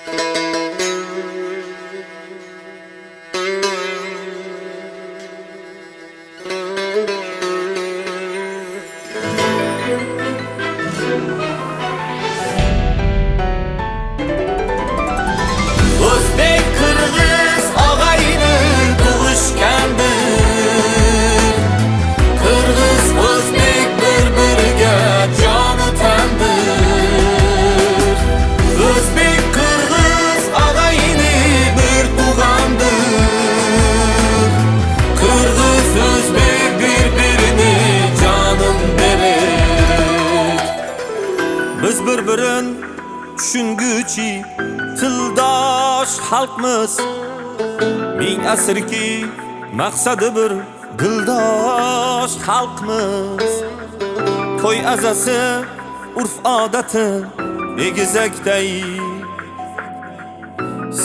O'zbek qirg'iz og'ayni tug'ishgandir. Qirg'iz o'zbek bir-biriga joni tandir. O'zbek qirg'iz og'ayni bir tug'andir. Qirg'iz o'zbek bir-birini jonim berer. Biz bir-birin tushunguchi tildosh xalqmiz. Ming asrki maqsadi bir dildosh xalqmiz. To'y azasi urf odati egizakday,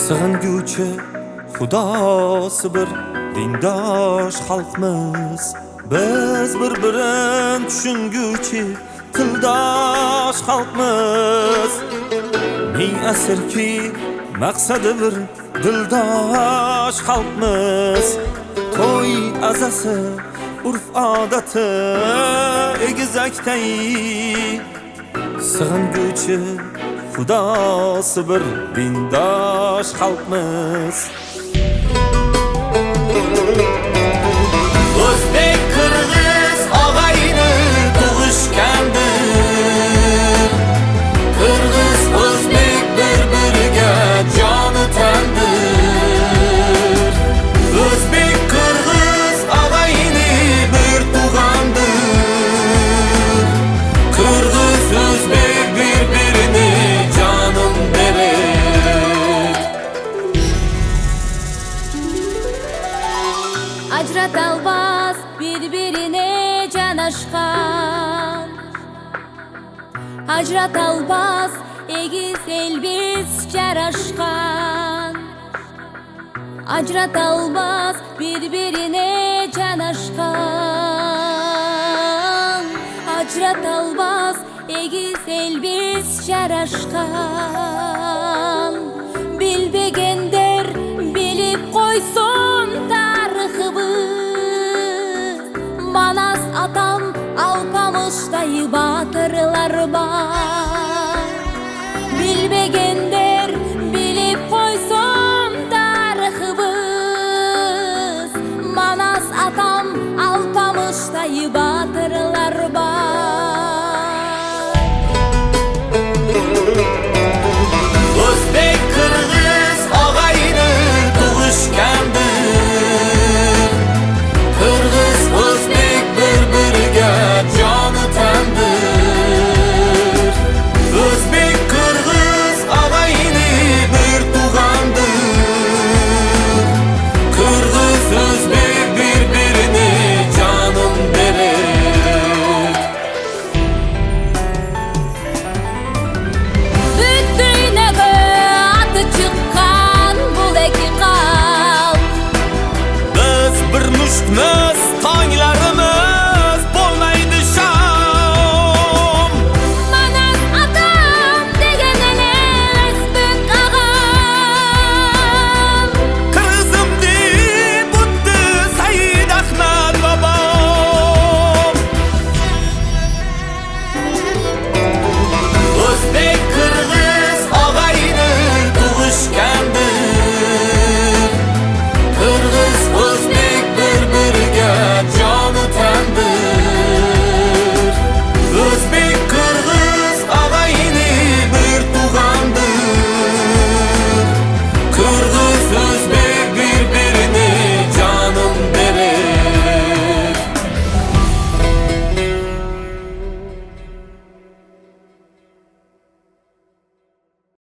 sig'inguchi xudosi bir dindosh xalqmiz. Biz bir-birin tushunguchi tildosh xalqmiz. Ming asrki maqsadi bir dildosh xalqmiz. To'y azasi urf odati egizakday, sig'inguchi xudosi bir dindosh xalqmiz. O'zbek qirg'iz og'ayni tug'ishgandir. Qirg'iz o'zbek bir-biriga joni tandir. O'zbek qirg'iz og'ayni bir tug'andir. Qirg'iz o'zbek bir-birini jonim berer. Ajratolmas bir-birine canaşkan. Ajratolmas egiz elbiz jaraşkan. Ajratolmas bir-birine canaşkan. Ajratolmas egiz elbiz jaraşkan.